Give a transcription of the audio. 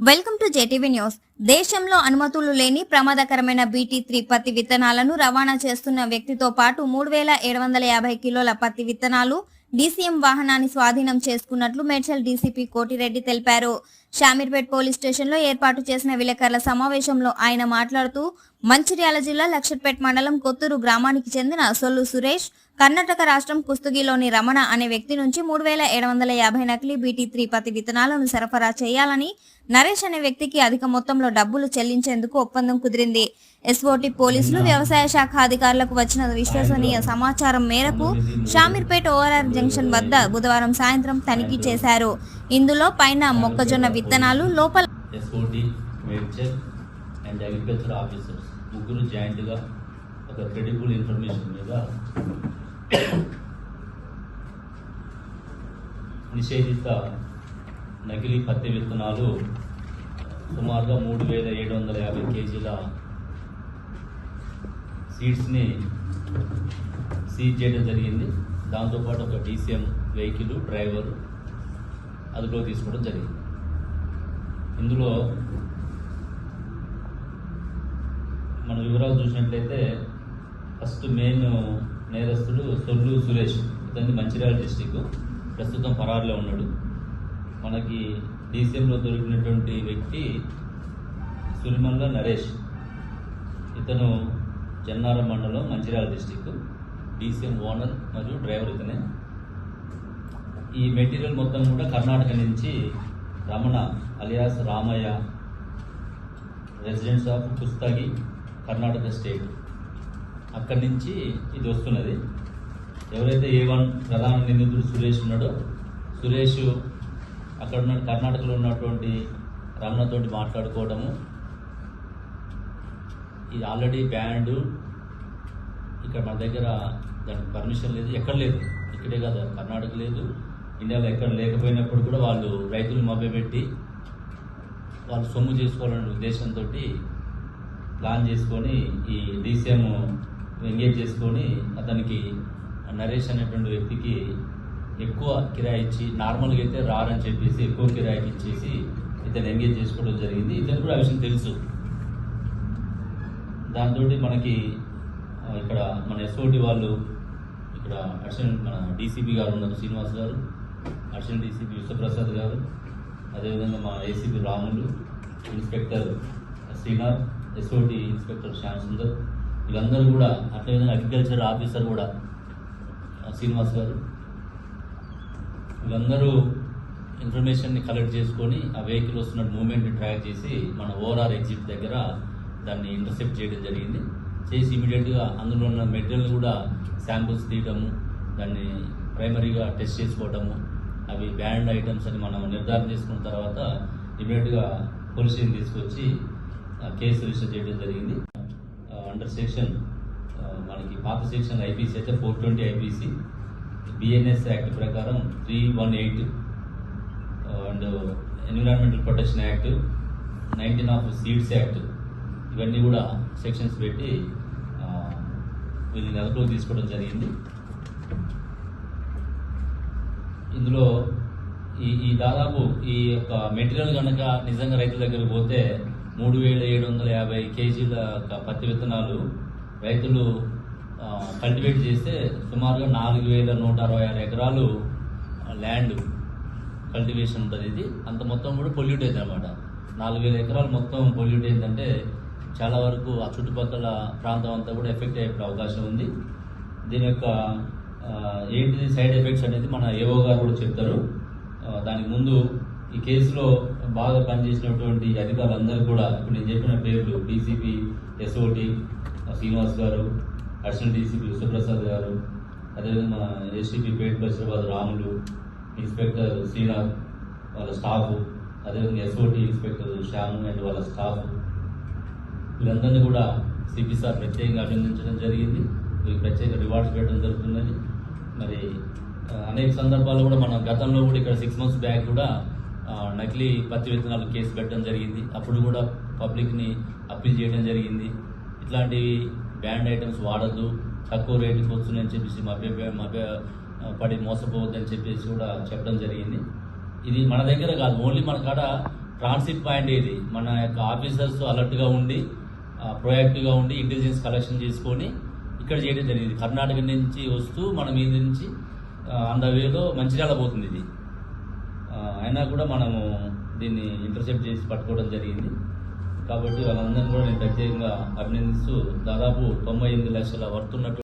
Welcome to JTV news. దేశంలో అనుమతులు లేని ప్రమాదకరమైన BT3 పత్తి విత్తనాలను రవాణా చేస్తున్న వ్యక్తితో పాటు 3750 కిలోల పత్తి విత్తనాలు DCM వాహనాన్ని స్వాధీనం చేసుకున్నట్లు మేడ్చల్ డీసీపీ కోటిరెడ్డి తెలిపారు. షామీర్పేట్ పోలీస్ స్టేషన్లో ఏర్పాటు చేసిన విలేకరుల సమావేశంలో ఆయన మాట్లాడుతూ మంచిర్యాల జిల్లా లక్షట్పేట్ మండలం కొత్తూరు గ్రామానికి చెందిన సొల్లు సురేష్, కర్ణాటక రాష్ట్రం కుస్తగిలోని రమణ అనే వ్యక్తి నుంచి 3750 నకిలీ BT3 పత్తి విత్తనాలను సరఫరా చేయాలని నరేష్ అనే వ్యక్తికి అధిక మొత్తంలో డబ్బులు చెల్లించేందుకు ఒప్పందం కుదిరింది. SOT పోలీసులు వ్యవసాయ శాఖ అధికారులకు వచ్చిన విశ్వసనీయ సమాచారం మేరకు షామీర్పేట్ ORR జంక్షన్ వద్ద బుధవారం సాయంత్రం తనిఖీ చేశారు. ఇందులో పైన మొక్కజొన్న విత్తనాలు, లోపల SOT, Medchal and agriculture officers ముగ్గురు జాయింట్గా ఒక క్రెడిబుల్ ఇన్ఫర్మేషన్ మీద నిషేధిత నకిలీ పత్తి విత్తనాలు సుమారుగా 3750 కేజీల సీడ్స్ని సీజ్ చేయడం జరిగింది. దాంతోపాటు ఒక DCM వెహికల్, డ్రైవరు అదుపులో తీసుకోవడం జరిగింది. ఇందులో మన వివరాలు చూసినట్లయితే ఫస్ట్ మెయిన్ నేరస్తుడు సొల్లు సురేష్, ఇతని మంచిర్యాల డిస్టిక్, ప్రస్తుతం పరారులో ఉన్నాడు. మనకి DCMలో దొరికినటువంటి వ్యక్తి సులిమల్ల నరేష్, ఇతను జన్నారం మండలం, మంచిర్యాల డిస్టిక్, DCM ఓనర్ మరియు డ్రైవర్ ఇతనే. ఈ మెటీరియల్ మొత్తం కూడా కర్ణాటక నుంచి Ramana alias Ramaiah, residents of Kushtagi, Karnataka state, అక్కడి నుంచి ఇది వస్తున్నది. ఎవరైతే A1 ప్రధాన నిందితుడు సురేష్ ఉన్నాడో, సురేష్ అక్కడ ఉన్న కర్ణాటకలో ఉన్నటువంటి రమణతోటి మాట్లాడుకోవడము, ఇది ఆల్రెడీ బ్యాండ్, ఇక్కడ మన దగ్గర దానికి పర్మిషన్ లేదు, ఎక్కడ లేదు, ఇక్కడే కాదు కర్ణాటక లేదు, ఇండియాలో ఎక్కడ లేకపోయినప్పుడు కూడా వాళ్ళు రైతులు మభ్యపెట్టి వాళ్ళు సొమ్ము చేసుకోవాలనే ఉద్దేశంతో ప్లాన్ చేసుకొని ఈ DCM ఎంగేజ్ చేసుకొని అతనికి నరేష్ అనేటువంటి వ్యక్తికి ఎక్కువ కిరాయి ఇచ్చి, నార్మల్గా అయితే రారని చెప్పేసి ఎక్కువ కిరాయికి ఇచ్చేసి ఇతను ఎంగేజ్ చేసుకోవడం జరిగింది. ఇతను కూడా ఆ విషయం తెలుసు. దాంతో మనకి ఇక్కడ మన SOT వాళ్ళు, ఇక్కడ అడిషనల్ మన DCP గారు ఉన్నారు, శ్రీనివాస్ గారు, అడిషనల్ DCP విశ్వప్రసాద్ గారు, అదేవిధంగా మా ACP Ramulu, inspector Srinath, SOT inspector Shyam Sundar, వీళ్ళందరూ కూడా, అట్లవిధంగా అగ్రికల్చర్ ఆఫీసర్ కూడా శ్రీనివాస్ గారు, వీళ్ళందరూ ఇన్ఫర్మేషన్ని కలెక్ట్ చేసుకొని ఆ వెహికల్ వస్తున్న మూమెంట్ని ట్రాక్ చేసి మన ORR ఎగ్జిట్ దగ్గర దాన్ని ఇంటర్సెప్ట్ చేయడం జరిగింది. చేసి ఇమీడియట్గా అందులో ఉన్న మెటీరియల్ కూడా శాంపుల్స్ తీయటము, దాన్ని ప్రైమరీగా టెస్ట్ చేసుకోవటము, అవి బ్యాండ్ ఐటమ్స్ అని మనం నిర్ధారణ చేసుకున్న తర్వాత ఇమీడియట్గా పోలీస్ స్టేషన్ తీసుకొచ్చి కేసు రిజిస్టర్ చేయడం జరిగింది. అండర్ సెక్షన్ మనకి పాత సెక్షన్ IPC అయితే 420 IPC, BNS యాక్ట్ ప్రకారం 318 and environmental protection act, 19 of seeds act, ఇవన్నీ కూడా సెక్షన్స్ పెట్టి వీళ్ళని అదుపులోకి తీసుకోవడం జరిగింది. ఇందులో ఈ దాదాపు ఈ యొక్క మెటీరియల్ కనుక నిజంగా రైతుల దగ్గరకు పోతే 3750 కేజీల పత్తి విత్తనాలు రైతులు కల్టివేట్ చేస్తే సుమారుగా 4166 ఎకరాలు ల్యాండ్ కల్టివేషన్ ఉంటుంది. ఇది అంత మొత్తం కూడా పొల్యూట్ అయింది అనమాట. 4000 ఎకరాలు మొత్తం పొల్యూట్ అయిందంటే చాలా వరకు ఆ చుట్టుపక్కల ప్రాంతం అంతా కూడా ఎఫెక్ట్ అయ్యే అవకాశం ఉంది. దీని యొక్క ఏంటిది సైడ్ ఎఫెక్ట్స్ అనేది మన AO గారు కూడా చెప్తారు. దానికి ముందు ఈ కేసులో బాగా పనిచేసినటువంటి అధికారులందరూ కూడా ఇప్పుడు నేను చెప్పిన పేర్లు, DCP SOT శ్రీనివాస్ గారు, అడిషనల్ DCP విశ్వప్రసాద్ గారు, అదేవిధంగా మన ACP పేట్ బషీరాబాద్ రాములు, ఇన్స్పెక్టర్ శ్రీనాథ్ వాళ్ళ స్టాఫ్, అదేవిధంగా SOT ఇన్స్పెక్టర్ శ్యాము అండ్ వాళ్ళ స్టాఫ్, వీళ్ళందరినీ కూడా CP సార్ ప్రత్యేకంగా అభినందించడం జరిగింది. వీళ్ళకి ప్రత్యేక రివార్డ్స్ పెట్టడం జరుగుతున్నది. మరి అనేక సందర్భాల్లో కూడా మనం గతంలో కూడా ఇక్కడ 6 months బ్యాక్ కూడా నకిలీ పత్తి విత్తనాలు కేసు పెట్టడం జరిగింది. అప్పుడు కూడా పబ్లిక్ని అప్పీల్ చేయడం జరిగింది. ఇట్లాంటి బ్యాండ్ ఐటమ్స్ వాడద్దు, తక్కువ రేటుకి వస్తుందని చెప్పేసి మభ్య పడి మోసపోవద్దని చెప్పేసి కూడా చెప్పడం జరిగింది. ఇది మన దగ్గర కాదు, ఓన్లీ మన కాడ ట్రాన్సిట్ పాయింట్ ఇది. మన యొక్క ఆఫీసర్స్ అలర్ట్గా ఉండి ప్రొయాక్టివ్గా ఉండి ఇంటెలిజెన్స్ కలెక్షన్ చేసుకొని ఇక్కడ చేయడం జరిగింది. కర్ణాటక నుంచి వస్తూ మన మీద నుంచి ఆన్ ద వేలో మంచిర్యాల పోతుంది ఇది. అయినా కూడా మనము దీన్ని ఇంటర్సెప్ట్ చేసి పట్టుకోవడం జరిగింది. కాబట్టి వాళ్ళందరినీ కూడా నేను ప్రత్యేకంగా అభినందిస్తూ దాదాపు 98 లక్షల వర్త్ ఉన్నట్టు